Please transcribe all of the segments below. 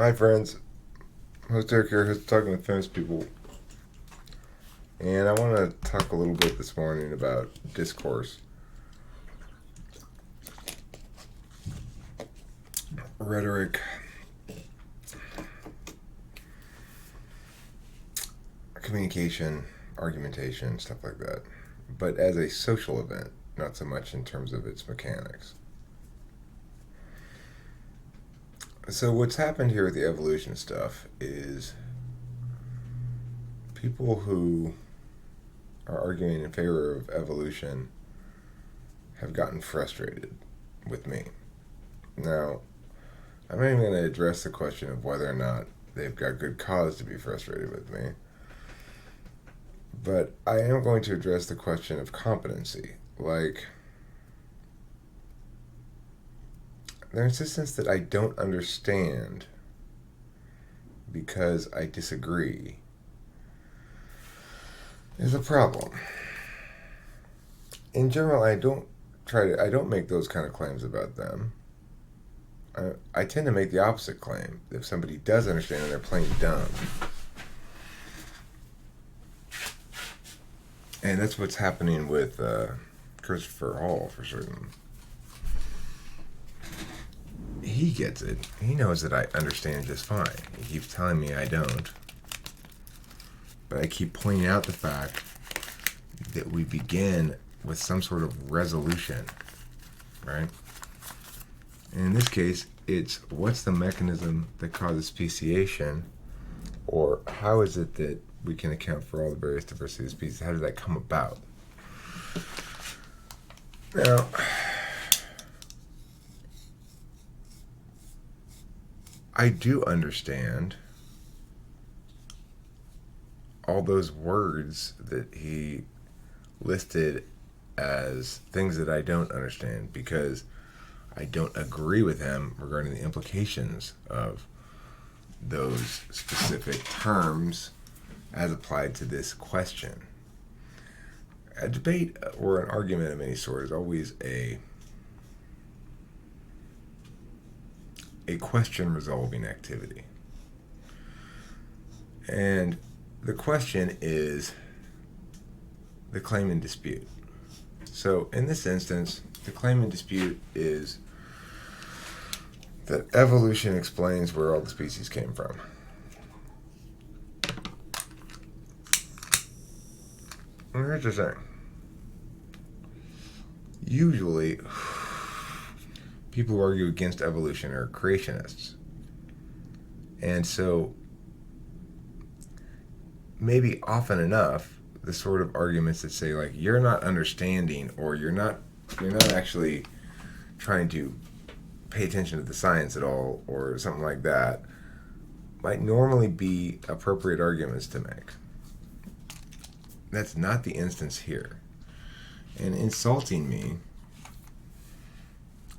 Hi, friends. Host Eric here, host Talking with Famous People. And I want to talk a little bit this morning about discourse. Rhetoric. Communication, argumentation, stuff like that. But as a social event, not so much in terms of its mechanics. So what's happened here with the evolution stuff is people who are arguing in favor of evolution have gotten frustrated with me. Now, I'm not even going to address the question of whether or not they've got good cause to be frustrated with me, but I am going to address the question of competency. Like, their insistence that I don't understand because I disagree is a problem. In general, I don't make those kind of claims about them. I tend to make the opposite claim. If somebody does understand and they're plain dumb. And that's what's happening with Christopher Hall, for certain. He gets it. He knows that I understand just fine. He keeps telling me I don't. But I keep pointing out the fact that we begin with some sort of resolution, right? And in this case, it's what's the mechanism that causes speciation, or how is it that we can account for all the various diversity of species? How does that come about? Now, I do understand all those words that he listed as things that I don't understand, because I don't agree with him regarding the implications of those specific terms as applied to this question. A debate or an argument of any sort is always a question resolving activity. And the question is the claim in dispute. So in this instance, the claim in dispute is that evolution explains where all the species came from. And here's the thing. Usually, people who argue against evolution are creationists. And so, maybe often enough, the sort of arguments that say, like, you're not understanding, or you're not actually trying to pay attention to the science at all, or something like that, might normally be appropriate arguments to make. That's not the instance here. And insulting me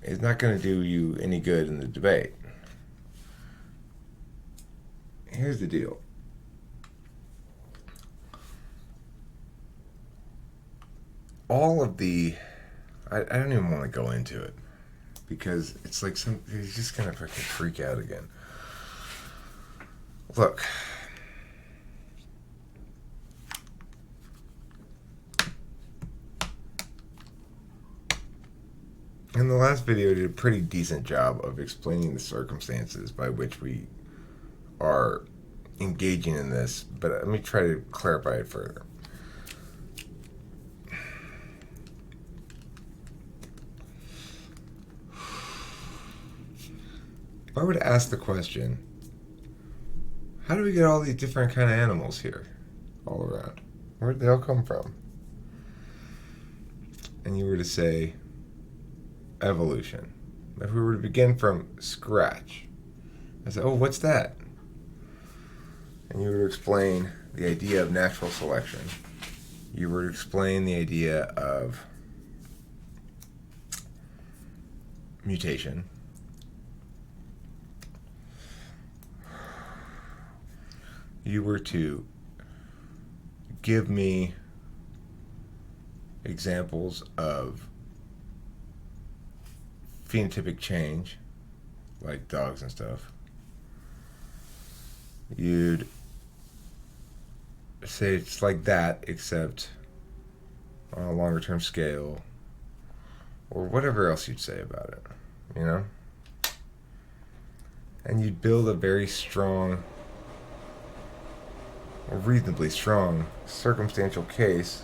is not going to do you any good in the debate. Here's the deal. All of the... I don't even want to go into it, because it's like he's just going to freaking freak out again. Look. In the last video, I did a pretty decent job of explaining the circumstances by which we are engaging in this, but let me try to clarify it further. If I were to ask the question, how do we get all these different kind of animals here all around? Where'd they all come from? And you were to say, evolution. If we were to begin from scratch, I said, oh, what's that? And you were to explain the idea of natural selection. You were to explain the idea of mutation. You were to give me examples of phenotypic change, like dogs and stuff. you'd say it's like that, except on a longer term scale, or whatever else you'd say about it, you know? And you'd build a very strong, or reasonably strong, circumstantial case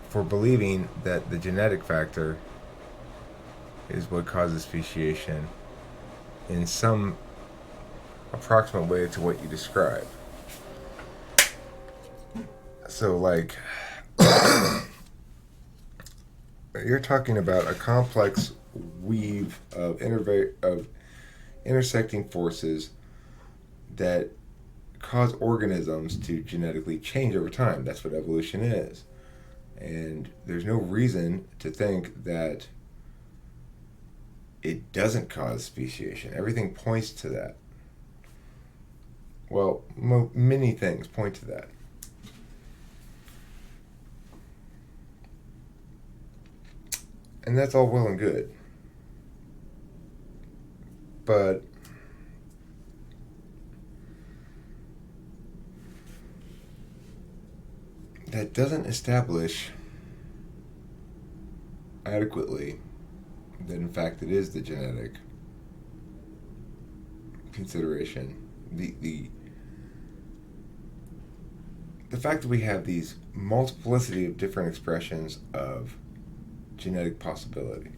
for believing that the genetic factor is what causes speciation in some approximate way to what you describe. So, like, you're talking about a complex weave of intersecting forces that cause organisms to genetically change over time. That's what evolution is. And there's no reason to think that it doesn't cause speciation. Everything points to that. Well, many things point to that. And that's all well and good. But that doesn't establish adequately that in fact it is the genetic consideration. The fact that we have these multiplicity of different expressions of genetic possibility.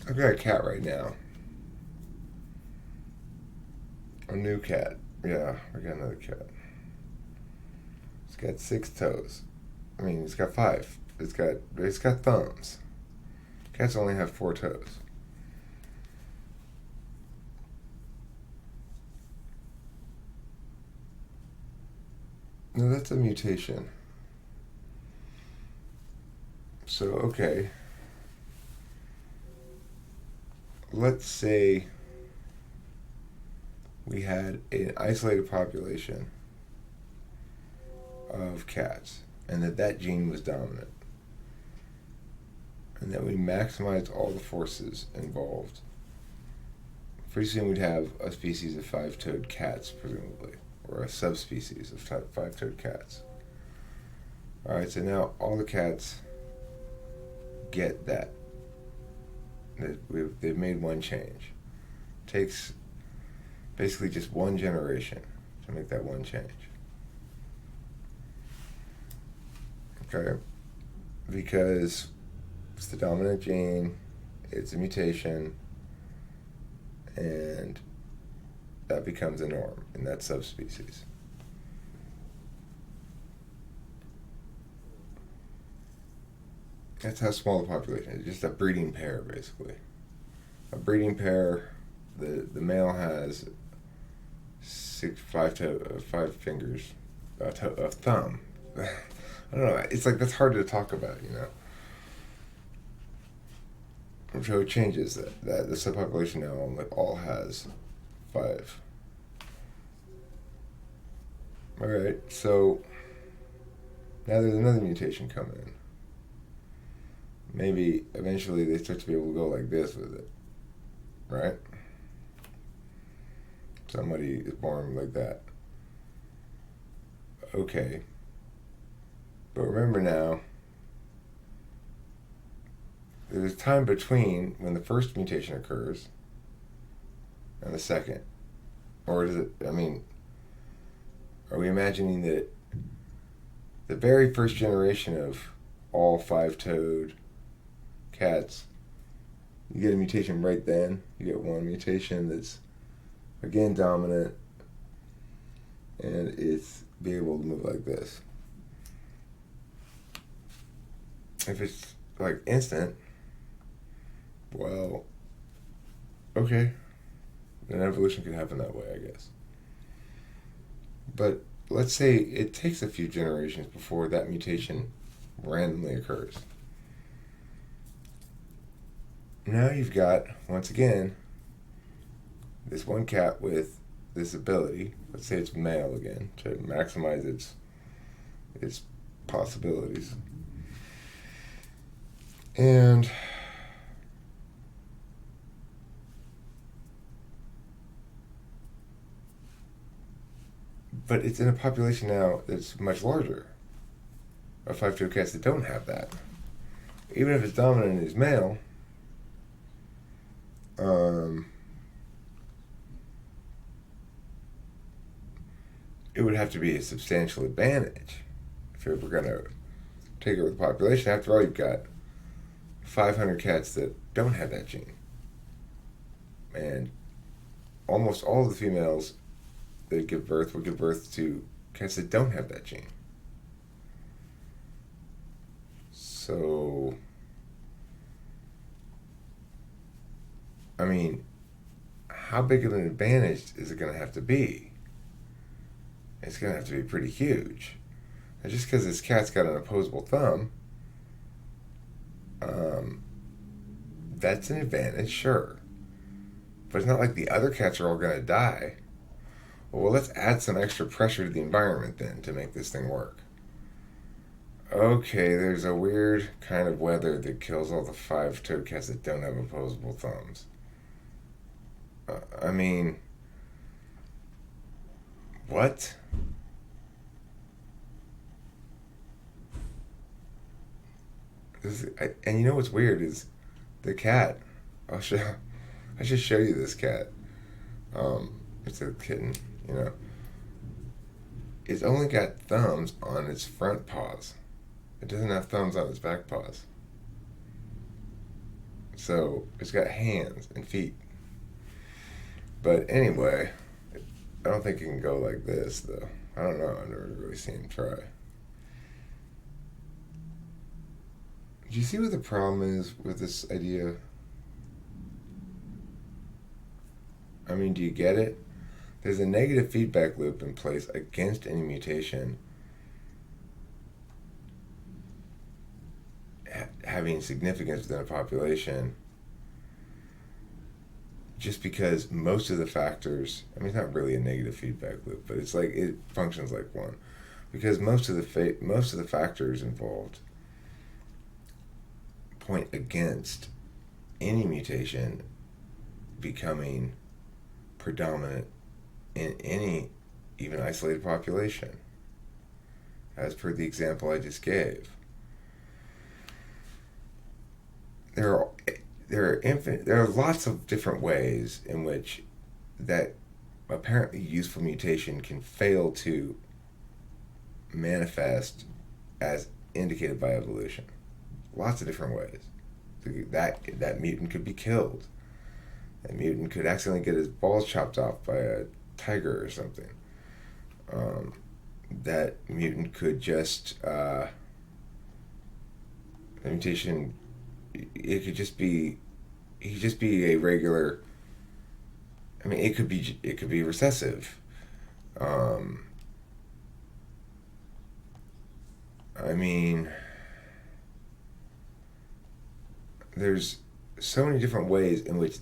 I've got a cat right now. A new cat. Yeah, we got another cat. It's got 6 toes. I mean, it's got 5. It's got thumbs. Cats only have 4 toes. No, that's a mutation. So, okay. Let's say we had an isolated population of cats, and that gene was dominant, and that we maximized all the forces involved. Pretty soon we'd have a species of 5-toed cats, presumably, or a subspecies of 5-toed cats. Alright, so now all the cats get that. They've made one change. Takes basically just one generation to make that one change. Okay? Because it's the dominant gene, it's a mutation, and that becomes a norm in that subspecies. That's how small the population is. Just a breeding pair, basically. A breeding pair. The male has 5 fingers, a thumb. I don't know. It's like that's hard to talk about, you know. So it changes that the subpopulation now all has 5. All right. So now there's another mutation coming in. Maybe eventually they start to be able to go like this with it, right? Somebody is born like that. Okay. But remember now, there's time between when the first mutation occurs and the second. Or is it, I mean, are we imagining that the very first generation of all 5-toed cats, you get a mutation right then? You get one mutation that's, again, dominant, and it's be able to move like this. If it's like instant, well, okay, then evolution can happen that way, I guess. But let's say it takes a few generations before that mutation randomly occurs. Now you've got, once again, this one cat with this ability, let's say it's male again, to maximize its possibilities. And but it's in a population now that's much larger of 5-toed cats that don't have that. Even if it's dominant and is male, it would have to be a substantial advantage if it were going to take over the population. After all, you've got 500 cats that don't have that gene. And almost all of the females that give birth will give birth to cats that don't have that gene. So, I mean, how big of an advantage is it going to have to be? It's going to have to be pretty huge. And just because this cat's got an opposable thumb, that's an advantage, sure. But it's not like the other cats are all going to die. Well, let's add some extra pressure to the environment then to make this thing work. Okay, there's a weird kind of weather that kills all the 5-toed cats that don't have opposable thumbs. I mean, what? And you know what's weird is the cat. I should show you this cat. It's a kitten, you know. It's only got thumbs on its front paws. It doesn't have thumbs on its back paws. So it's got hands and feet. But anyway, I don't think it can go like this, though. I don't know. I've never really seen him try. Do you see what the problem is with this idea? I mean, do you get it? There's a negative feedback loop in place against any mutation having significance within a population, just because most of the factors, I mean, it's not really a negative feedback loop, but it's like, it functions like one, because most of the factors involved point against any mutation becoming predominant in any even isolated population, as per the example I just gave. There are lots of different ways in which that apparently useful mutation can fail to manifest as indicated by evolution. Lots of different ways. That mutant could be killed. That mutant could accidentally get his balls chopped off by a tiger or something. That mutant could just the mutation. It could just be. He could just be a regular. I mean, it could be recessive. I mean, there's so many different ways in which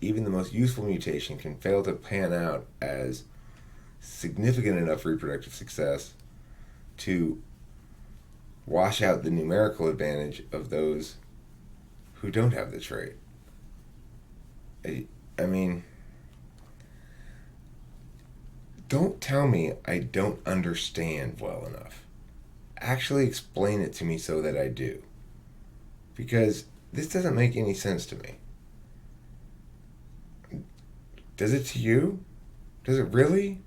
even the most useful mutation can fail to pan out as significant enough reproductive success to wash out the numerical advantage of those who don't have the trait. I mean, don't tell me I don't understand well enough. Actually explain it to me so that I do. Because this doesn't make any sense to me. Does it to you? Does it really?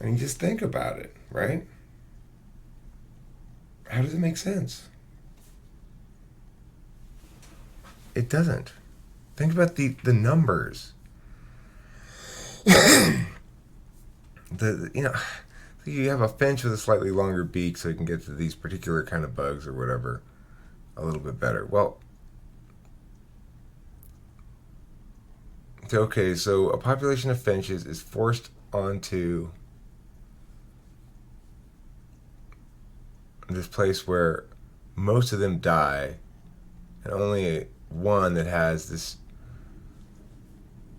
I mean, just think about it, right? How does it make sense? It doesn't. Think about the numbers. You have a finch with a slightly longer beak so you can get to these particular kind of bugs or whatever a little bit better. Well, okay, so a population of finches is forced onto this place where most of them die, and only one that has this,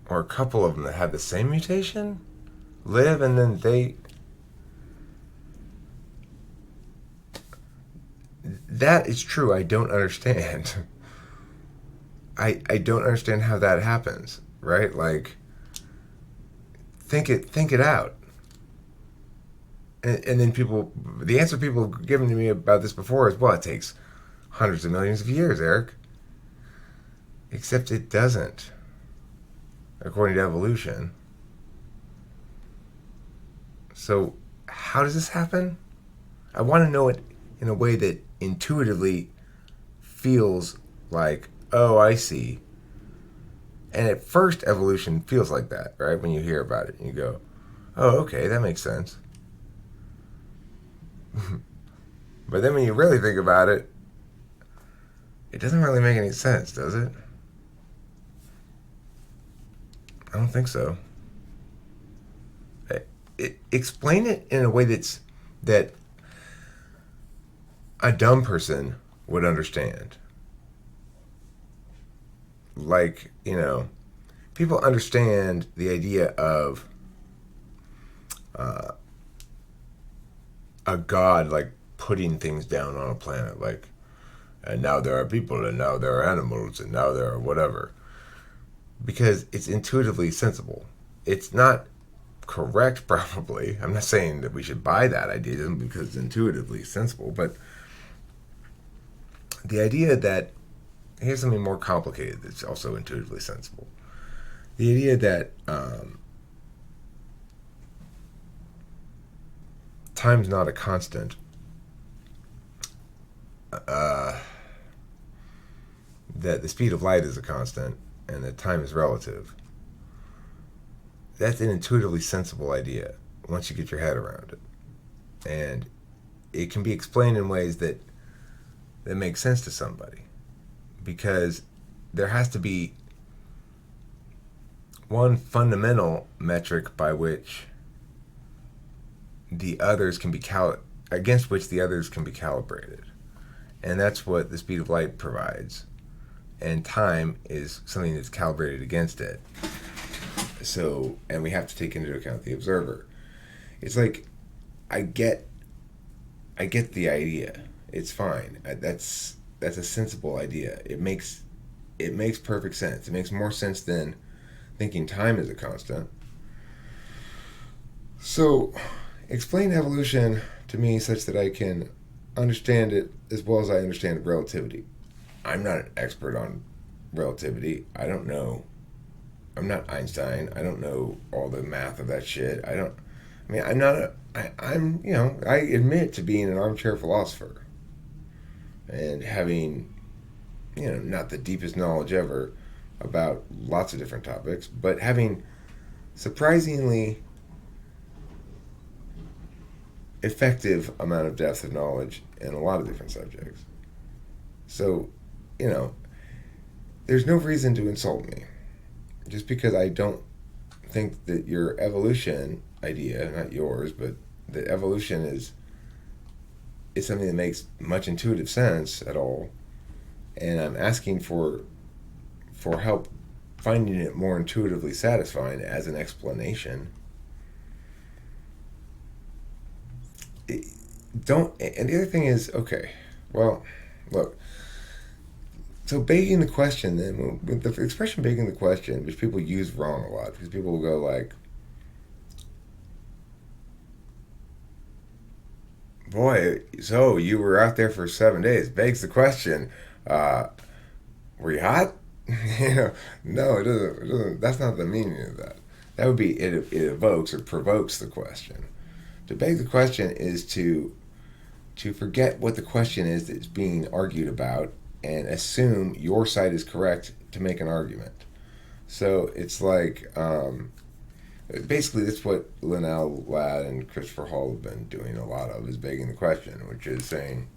or a couple of them that have the same mutation, live, and then they... That is true. I don't understand. I don't understand how that happens, right? Like, think it out. And then the answer people have given to me about this before is, well, it takes hundreds of millions of years, Eric. Except it doesn't, according to evolution. So how does this happen? I want to know it in a way that intuitively feels like, oh, I see. And at first, evolution feels like that, right? When you hear about it, and you go, oh, okay, that makes sense. But then when you really think about it, it doesn't really make any sense, does it? I don't think so. Explain it in a way that a dumb person would understand. Like, people understand the idea of a god, like, putting things down on a planet, like, and now there are people, and now there are animals, and now there are whatever. Because it's intuitively sensible. It's not correct, probably. I'm not saying that we should buy that idea because it's intuitively sensible, but the idea that, here's something more complicated that's also intuitively sensible. The idea that time's not a constant, that the speed of light is a constant, and that time is relative. That's an intuitively sensible idea once you get your head around it. And it can be explained in ways that make sense to somebody. Because there has to be one fundamental metric by which the others can be against which the others can be calibrated. And that's what the speed of light provides. And time is something that's calibrated against it. So, and we have to take into account the observer. It's like, I get the idea. It's fine. That's a sensible idea. It makes perfect sense. It makes more sense than thinking time is a constant. So, explain evolution to me such that I can understand it as well as I understand relativity. I'm not an expert on relativity. I don't know. I'm not Einstein. I don't know all the math of that shit. I admit to being an armchair philosopher and having, not the deepest knowledge ever about lots of different topics, but having surprisingly effective amount of depth of knowledge in a lot of different subjects. So, there's no reason to insult me. Just because I don't think that your evolution idea, not yours, but the evolution is something that makes much intuitive sense at all, and I'm asking for help finding it more intuitively satisfying as an explanation. And the other thing is, okay, well, look, so begging the question then, with the expression begging the question, which people use wrong a lot, because people will go like, boy, so you were out there for 7 days, begs the question, were you hot? No, it doesn't, that's not the meaning of that. That would be, it evokes or provokes the question. To beg the question is to forget what the question is that's being argued about and assume your side is correct to make an argument. So it's like, basically that's what Linnell Ladd and Christopher Hall have been doing a lot of, is begging the question, which is saying,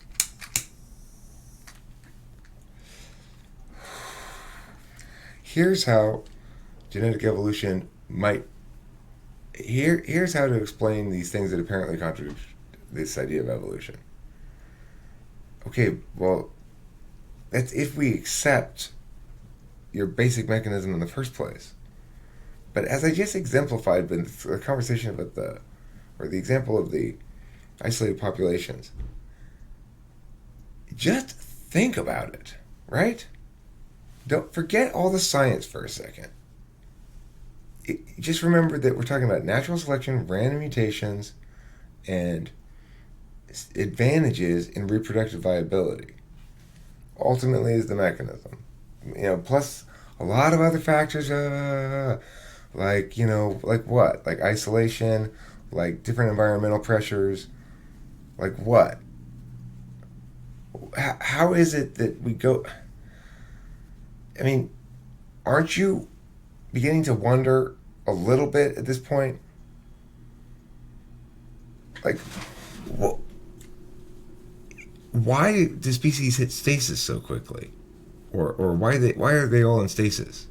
here's how genetic evolution might, here's how to explain these things that apparently contradict this idea of evolution. Okay, well, that's if we accept your basic mechanism in the first place. But as I just exemplified with the conversation about the example of the isolated populations, just think about it, right? Don't forget all the science for a second. Just remember that we're talking about natural selection, random mutations, and advantages in reproductive viability. Ultimately, is the mechanism. Plus a lot of other factors, like what? Like isolation, like different environmental pressures, like what? How is it that we go? I mean, aren't you beginning to wonder a little bit at this point? Like, well, why do species hit stasis so quickly? Or why are they all in stasis?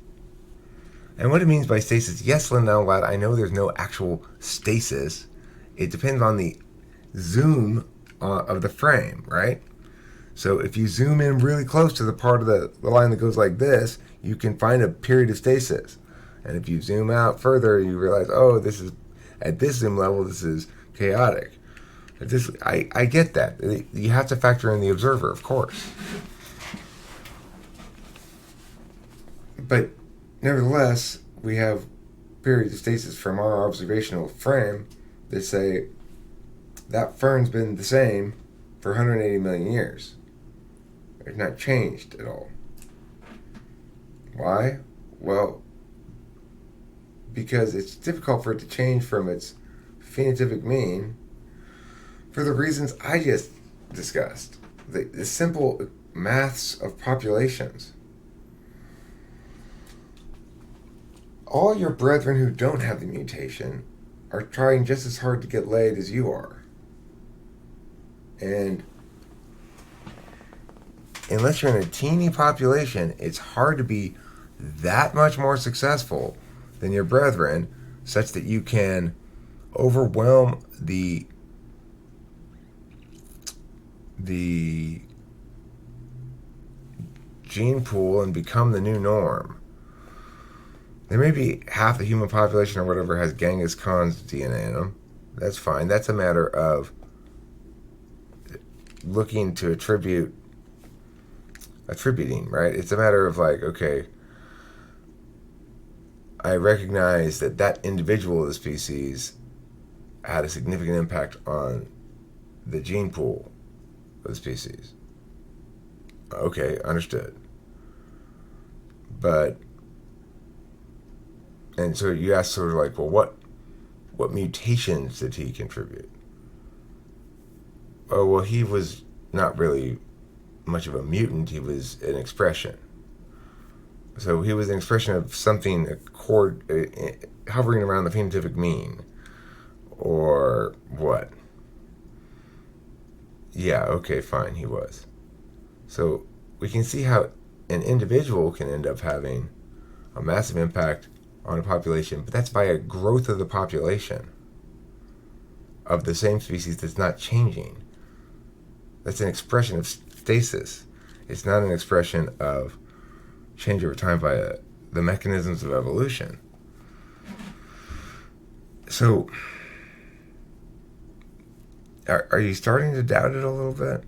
And what it means by stasis, yes, Lindell, lad, I know there's no actual stasis. It depends on the zoom of the frame, right? So if you zoom in really close to the part of the line that goes like this, you can find a period of stasis. And if you zoom out further, you realize, oh, this is at this zoom level, this is chaotic. I get that. You have to factor in the observer, of course. But nevertheless, we have periods of stasis from our observational frame that say that fern's been the same for 180 million years. It's not changed at all. Why? Well, because it's difficult for it to change from its phenotypic mean for the reasons I just discussed. The simple maths of populations. All your brethren who don't have the mutation are trying just as hard to get laid as you are. And unless you're in a teeny population, it's hard to be that much more successful than your brethren, such that you can overwhelm the gene pool and become the new norm. There may be half the human population or whatever has Genghis Khan's DNA in them. That's fine. That's a matter of looking to attributing, right? It's a matter of like, okay, I recognize that that individual of the species had a significant impact on the gene pool of the species. Okay, understood. But, and so you ask sort of like, well, what mutations did he contribute? Oh, well, he was not really much of a mutant. He was an expression. So he was an expression of something hovering around the phenotypic mean. Or what? Yeah, okay, fine, he was. So we can see how an individual can end up having a massive impact on a population, but that's by a growth of the population of the same species that's not changing. That's an expression of stasis. It's not an expression of change over time by the mechanisms of evolution. So, are you starting to doubt it a little bit?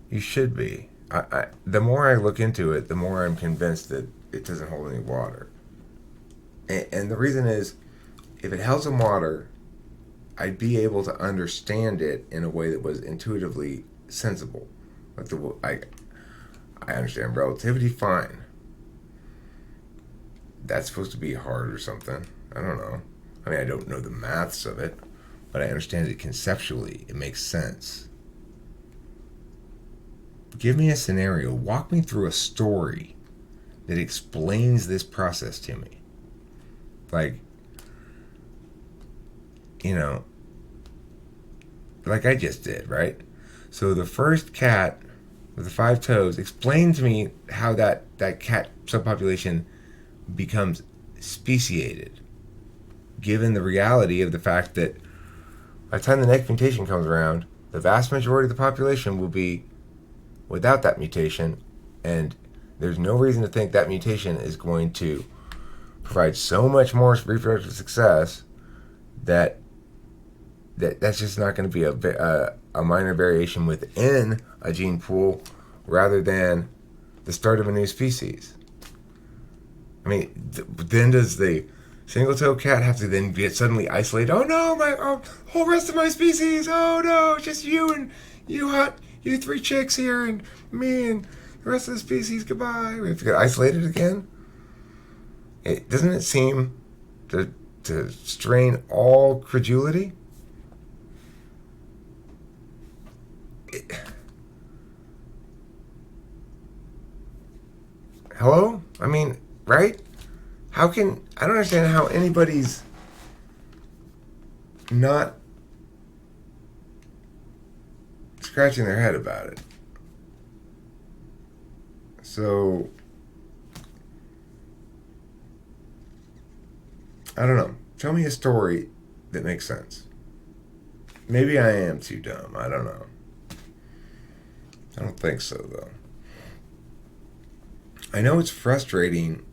You should be. The more I look into it, the more I'm convinced that it doesn't hold any water. And the reason is, if it held some water, I'd be able to understand it in a way that was intuitively sensible. Like I understand relativity fine. That's supposed to be hard or something. I don't know. I mean, I don't know the maths of it, but I understand it conceptually. It makes sense. Give me a scenario. Walk me through a story that explains this process to me. Like, like I just did, right? So the first cat with the 5 toes, explain to me how that cat subpopulation becomes speciated, given the reality of the fact that by the time the next mutation comes around, the vast majority of the population will be without that mutation, and there's no reason to think that mutation is going to provide so much more reproductive success that's just not going to be a minor variation within a gene pool rather than the start of a new species. I mean, then does the single-toed cat have to then get suddenly isolated? Oh no, my whole rest of my species. Oh no, just you and you three chicks here and me and the rest of the species. Goodbye. We have to get isolated again. Doesn't it seem to strain all credulity? Hello? I mean, right? I don't understand how anybody's not scratching their head about it. So, I don't know. Tell me a story that makes sense. Maybe I am too dumb. I don't know. I don't think so, though. I know it's frustrating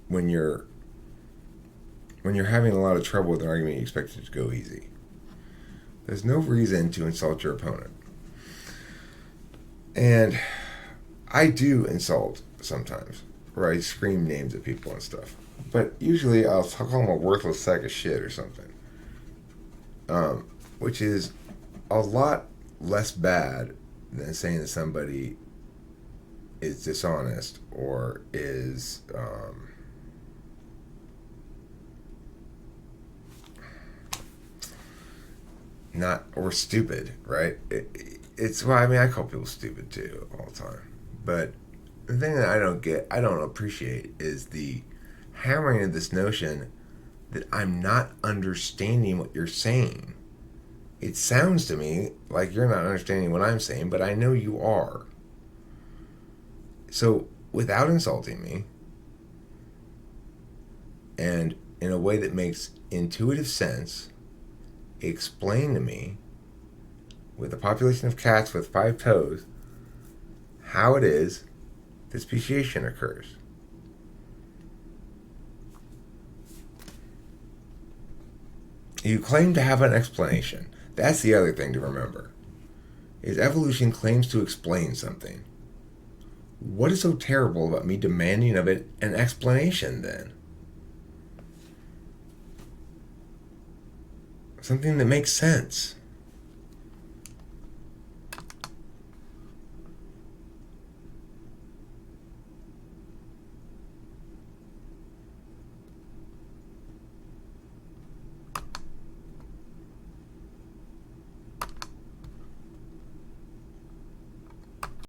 when you're having a lot of trouble with an argument you expect it to go easy. There's no reason to insult your opponent. And I do insult sometimes, or I scream names at people and stuff. But usually I'll call them a worthless sack of shit or something. Which is a lot less bad than saying that somebody is dishonest or is not, or stupid, right? It's why, I mean, I call people stupid too all the time. But the thing that I don't appreciate is the hammering of this notion that I'm not understanding what you're saying. It sounds to me like you're not understanding what I'm saying, but I know you are. So, without insulting me, and in a way that makes intuitive sense, explain to me, with a population of cats with 5 toes, how it is that speciation occurs. You claim to have an explanation. That's the other thing to remember, is evolution claims to explain something. What is so terrible about me demanding of it an explanation then? Something that makes sense.